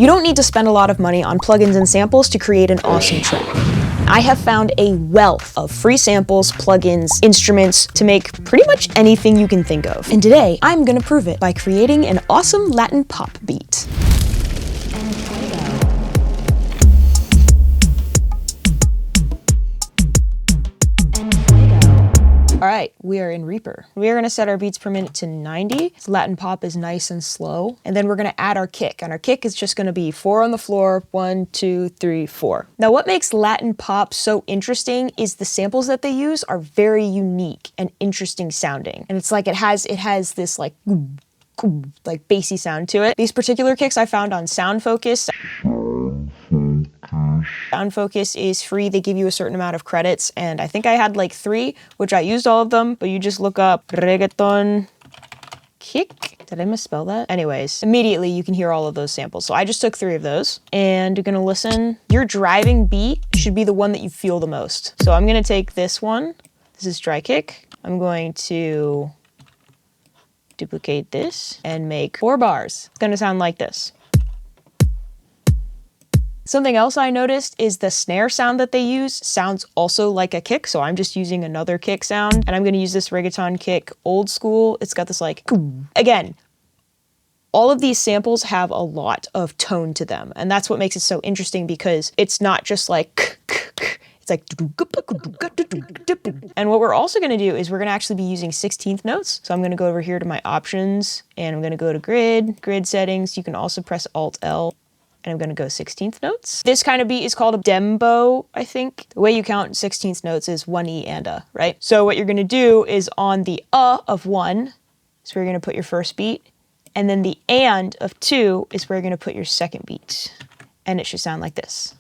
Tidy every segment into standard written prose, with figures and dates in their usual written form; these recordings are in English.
You don't need to spend a lot of money on plugins and samples to create an awesome track. I have found a wealth of free samples, plugins, instruments to make pretty much anything you can think of. And today, I'm gonna prove it by creating an awesome Latin pop beat. All right, we are in Reaper. We are gonna set our beats per minute to 90. Latin pop is nice and slow. And then we're gonna add our kick. And our kick is just gonna be 4 on the floor, 1, 2, 3, 4. Now what makes Latin pop so interesting is the samples that they use are very unique and interesting sounding. And it's like it has this like bassy sound to it. These particular kicks I found on Sound Focus. Sound Focus is free. They give you a certain amount of credits, and I think I had like 3, which I used all of them, but you just look up reggaeton kick. Did I misspell that? Anyways, immediately you can hear all of those samples. So I just took 3 of those, and you're gonna listen. Your driving beat should be the one that you feel the most. So I'm gonna take this one. This is dry kick. I'm going to duplicate this and make 4 bars. It's gonna sound like this. Something else I noticed is the snare sound that they use sounds also like a kick, so I'm just using another kick sound, and I'm gonna use this reggaeton kick old school. It's got this like, again, all of these samples have a lot of tone to them, and that's what makes it so interesting because it's not just like, it's like, and what we're also gonna do is we're gonna actually be using 16th notes. So I'm gonna go over here to my options, and I'm gonna go to grid settings. You can also press Alt-L. And I'm gonna go 16th notes. This kind of beat is called a dembo, I think. The way you count 16th notes is 1 E and a, right? So what you're gonna do is on the of 1 is where you're gonna put your first beat, and then the and of 2 is where you're gonna put your second beat. And it should sound like this.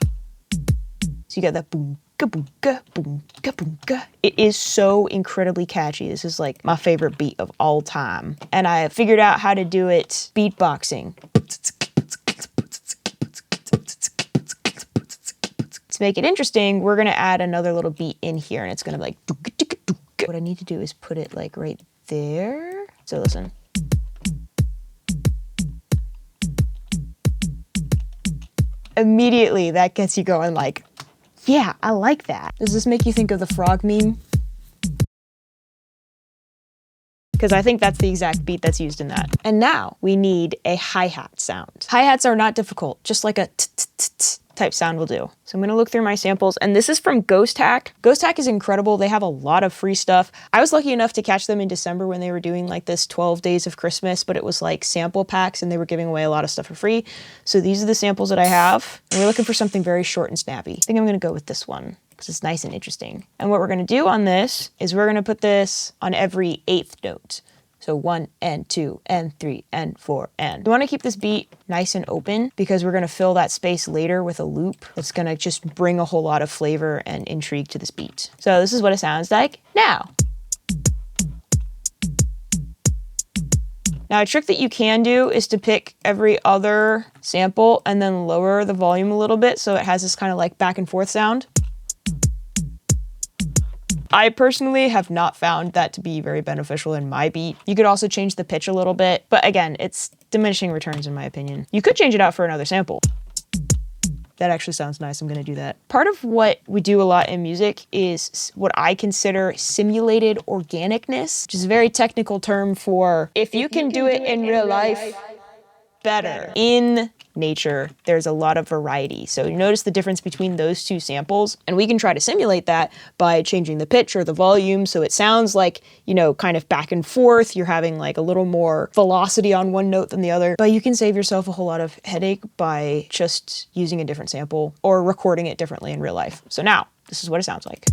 So you got that boom, ga boom, ga boom, ga boom, ga. It is so incredibly catchy. This is like my favorite beat of all time. And I figured out how to do it beatboxing. To make it interesting, we're gonna add another little beat in here, and it's gonna be like, what I need to do is put it like right there. So listen. Immediately that gets you going like, yeah, I like that. Does this make you think of the frog meme? Because I think that's the exact beat that's used in that. And now we need a hi-hat sound. Hi-hats are not difficult, just like a t-t-t-t type sound will do. So I'm gonna look through my samples, and this is from Ghost Hack. Ghost Hack is incredible. They have a lot of free stuff. I was lucky enough to catch them in December when they were doing like this 12 days of Christmas, but it was like sample packs and they were giving away a lot of stuff for free. So these are the samples that I have. And we're looking for something very short and snappy. I think I'm gonna go with this one because it's nice and interesting. And what we're gonna do on this is we're gonna put this on every 8th note. So 1 and 2 and 3 and 4 and. We want to keep this beat nice and open because we're going to fill that space later with a loop that's going to just bring a whole lot of flavor and intrigue to this beat. So this is what it sounds like now. Now a trick that you can do is to pick every other sample and then lower the volume a little bit so it has this kind of like back and forth sound. I personally have not found that to be very beneficial in my beat. You could also change the pitch a little bit, but again, it's diminishing returns in my opinion. You could change it out for another sample. That actually sounds nice, I'm gonna do that. Part of what we do a lot in music is what I consider simulated organicness, which is a very technical term for if you can do it in real life, better. In nature, there's a lot of variety. So you notice the difference between those 2 samples, and we can try to simulate that by changing the pitch or the volume so it sounds like, you know, kind of back and forth. You're having like a little more velocity on one note than the other, but you can save yourself a whole lot of headache by just using a different sample or recording it differently in real life. So now, this is what it sounds like.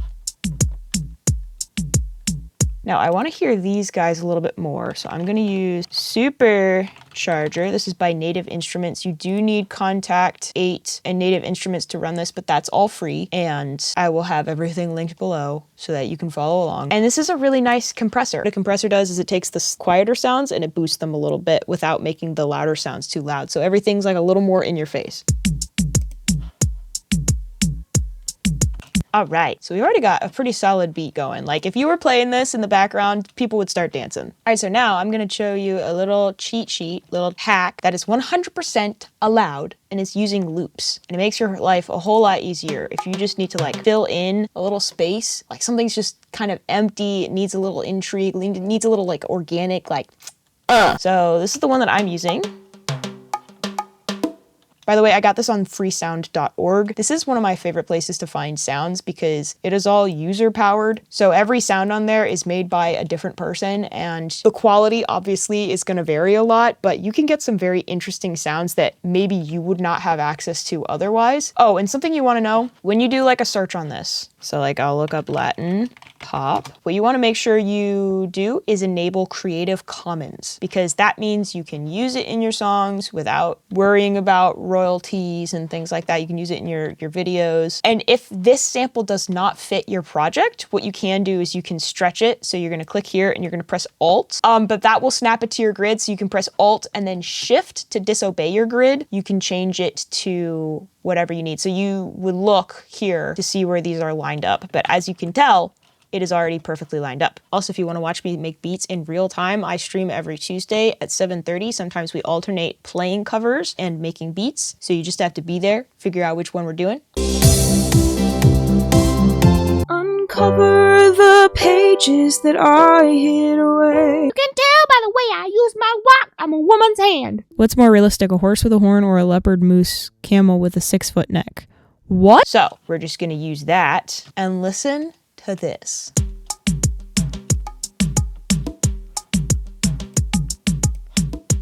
Now I want to hear these guys a little bit more, so I'm going to use Supercharger. This is by Native Instruments. You do need Kontakt 8 and Native Instruments to run this, but that's all free, and I will have everything linked below so that you can follow along. And this is a really nice compressor. What a compressor does is it takes the quieter sounds and it boosts them a little bit without making the louder sounds too loud, so everything's like a little more in your face. All right, so we already got a pretty solid beat going. Like if you were playing this in the background, people would start dancing. All right, so now I'm gonna show you a little cheat sheet, little hack that is 100% allowed and is using loops. And it makes your life a whole lot easier if you just need to like fill in a little space, like something's just kind of empty, it needs a little intrigue, it needs a little like organic, like, So this is the one that I'm using. By the way, I got this on freesound.org. This is one of my favorite places to find sounds because it is all user powered. So every sound on there is made by a different person and the quality obviously is gonna vary a lot, but you can get some very interesting sounds that maybe you would not have access to otherwise. Oh, and something you wanna know, when you do like a search on this, so like I'll look up Latin pop, what you wanna make sure you do is enable Creative Commons because that means you can use it in your songs without worrying about royalties and things like that. You can use it in your videos. And if this sample does not fit your project, what you can do is you can stretch it. So you're gonna click here and you're gonna press Alt, but that will snap it to your grid. So you can press Alt and then Shift to disobey your grid. You can change it to whatever you need. So you would look here to see where these are lined up. But as you can tell, it is already perfectly lined up. Also, if you want to watch me make beats in real time, I stream every Tuesday at 7:30. Sometimes we alternate playing covers and making beats. So you just have to be there, figure out which one we're doing. Uncover the pages that I hid away. You can tell by the way I use my rock, I'm a woman's hand. What's more realistic, a horse with a horn or a leopard, moose, camel with a 6-foot neck? What? So we're just gonna use that and listen to this.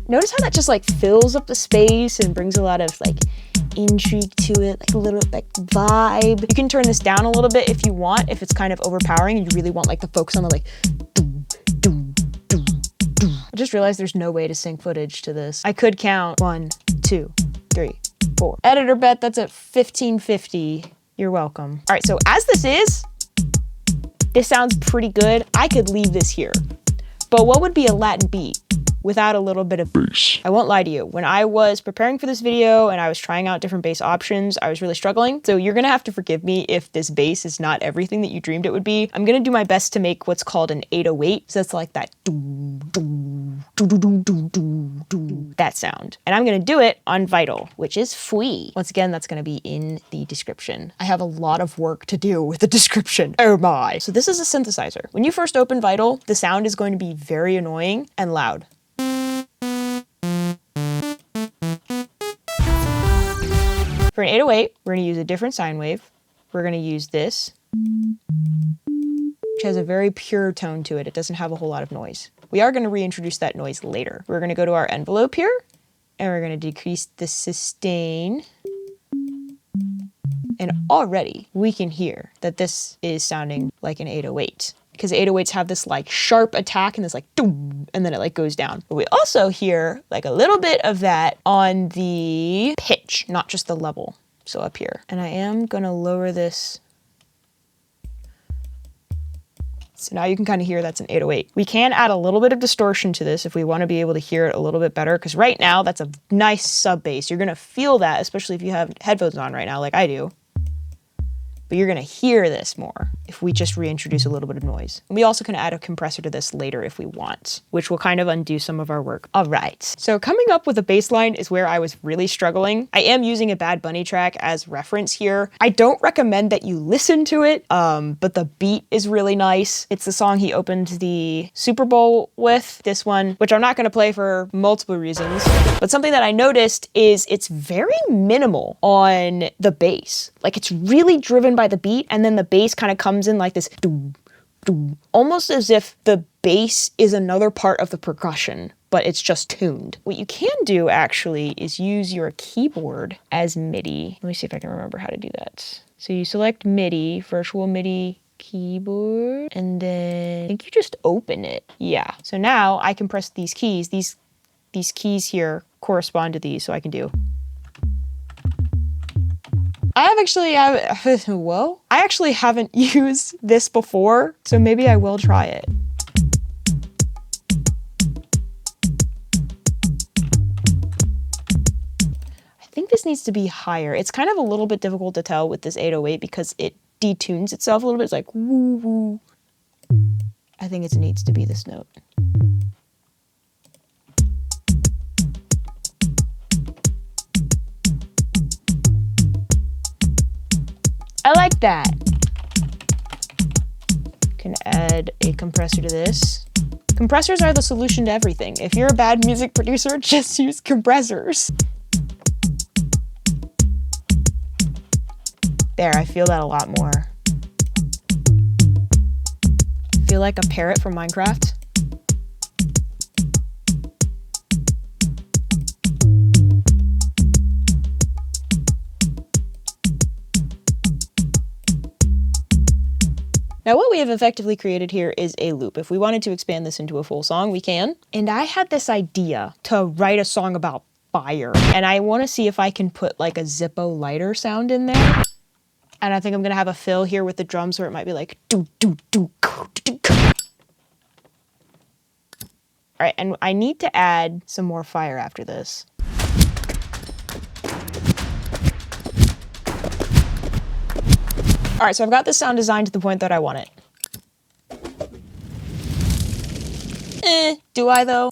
Notice how that just like fills up the space and brings a lot of like intrigue to it, like a little like vibe. You can turn this down a little bit if you want, if it's kind of overpowering and you really want like the focus on the like I just realized there's no way to sync footage to this. I could count 1, 2, 3, 4. Editor bet that's at 1550. You're welcome. All right, so as this sounds pretty good. I could leave this here. But what would be a Latin beat without a little bit of bass? I won't lie to you. When I was preparing for this video and I was trying out different bass options, I was really struggling. So you're gonna have to forgive me if this bass is not everything that you dreamed it would be. I'm gonna do my best to make what's called an 808. So it's like that that sound. And I'm gonna do it on Vital, which is free. Once again, that's gonna be in the description. I have a lot of work to do with the description. Oh my. So this is a synthesizer. When you first open Vital, the sound is going to be very annoying and loud. For an 808, we're gonna use a different sine wave. We're gonna use this, which has a very pure tone to it. It doesn't have a whole lot of noise. We are gonna reintroduce that noise later. We're gonna go to our envelope here, and we're gonna decrease the sustain. And already we can hear that this is sounding like an 808. Because 808s have this like sharp attack and this like doom, and then it like goes down. But we also hear like a little bit of that on the pitch, not just the level. So up here. And I am gonna lower this. So now you can kind of hear that's an 808. We can add a little bit of distortion to this if we want to be able to hear it a little bit better. Because right now that's a nice sub bass. You're gonna feel that, especially if you have headphones on right now like I do. But you're gonna hear this more if we just reintroduce a little bit of noise. And we also can add a compressor to this later if we want, which will kind of undo some of our work. All right, so coming up with a bass line is where I was really struggling. I am using a Bad Bunny track as reference here. I don't recommend that you listen to it, but the beat is really nice. It's the song he opened the Super Bowl with, this one, which I'm not gonna play for multiple reasons. But something that I noticed is it's very minimal on the bass. Like it's really driven by the beat, and then the bass kind of comes in like this doom, doom, almost as if the bass is another part of the percussion, but it's just tuned. What you can do actually is use your keyboard as MIDI. Let me see if I can remember how to do that. So you select MIDI, virtual MIDI keyboard, and then I think you just open it. Yeah, so now I can press these keys. These keys here correspond to these, so I can do. I actually haven't used this before, so maybe I will try it. I think this needs to be higher. It's kind of a little bit difficult to tell with this 808 because it detunes itself a little bit. It's like woo woo. I think it needs to be this note. I like that. Can add a compressor to this. Compressors are the solution to everything. If you're a bad music producer, just use compressors. There, I feel that a lot more. I feel like a parrot from Minecraft. Now what we have effectively created here is a loop. If we wanted to expand this into a full song, we can. And I had this idea to write a song about fire. And I want to see if I can put like a Zippo lighter sound in there. And I think I'm going to have a fill here with the drums where it might be like do do do do do. All right, and I need to add some more fire after this. All right, so I've got this sound designed to the point that I want it. Do I though?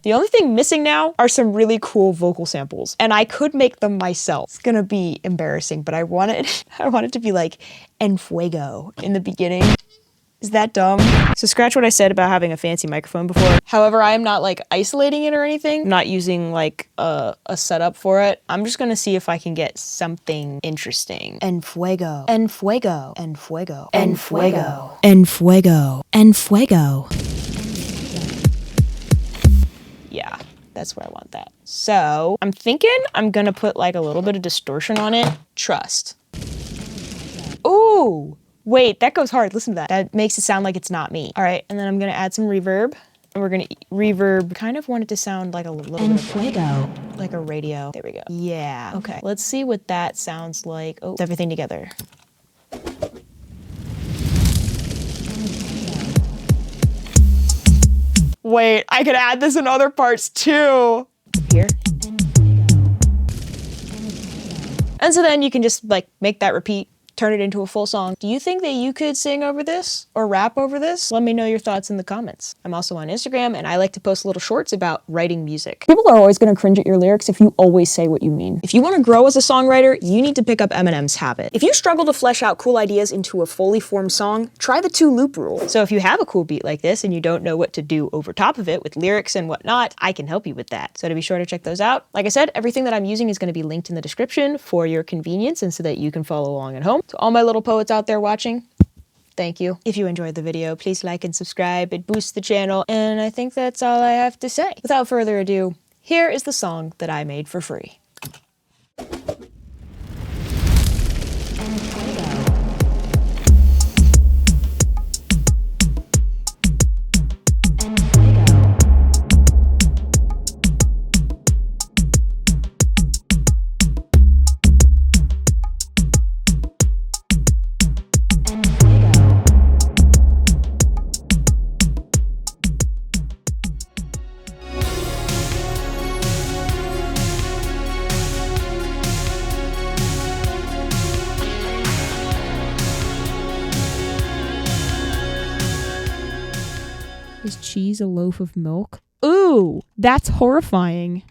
The only thing missing now are some really cool vocal samples, and I could make them myself. It's gonna be embarrassing, but I want it to be like en fuego in the beginning. Is that dumb? So scratch what I said about having a fancy microphone before. However, I am not like isolating it or anything. I'm not using like a setup for it. I'm just gonna see if I can get something interesting. En fuego, en fuego, en fuego, en fuego, en fuego, en fuego. Yeah, that's where I want that. So I'm thinking I'm gonna put like a little bit of distortion on it. Trust. Ooh, wait, that goes hard. Listen to that. That makes it sound like it's not me. All right, and then I'm gonna add some reverb. And we're gonna reverb, kind of want it to sound like a little bit of fuego. Like a radio. There we go. Yeah, okay. Let's see what that sounds like. Oh, everything together. Wait, I could add this in other parts too. Here. And so then you can just like make that repeat, turn it into a full song. Do you think that you could sing over this or rap over this? Let me know your thoughts in the comments. I'm also on Instagram and I like to post little shorts about writing music. People are always gonna cringe at your lyrics if you always say what you mean. If you wanna grow as a songwriter, you need to pick up Eminem's habit. If you struggle to flesh out cool ideas into a fully formed song, try the 2-loop rule. So if you have a cool beat like this and you don't know what to do over top of it with lyrics and whatnot, I can help you with that. So to be sure to check those out. Like I said, everything that I'm using is gonna be linked in the description for your convenience and so that you can follow along at home. To all my little poets out there watching, thank you. If you enjoyed the video, please like and subscribe. It boosts the channel, and I think that's all I have to say. Without further ado, here is the song that I made for free. Is cheese a loaf of milk? Ooh, that's horrifying.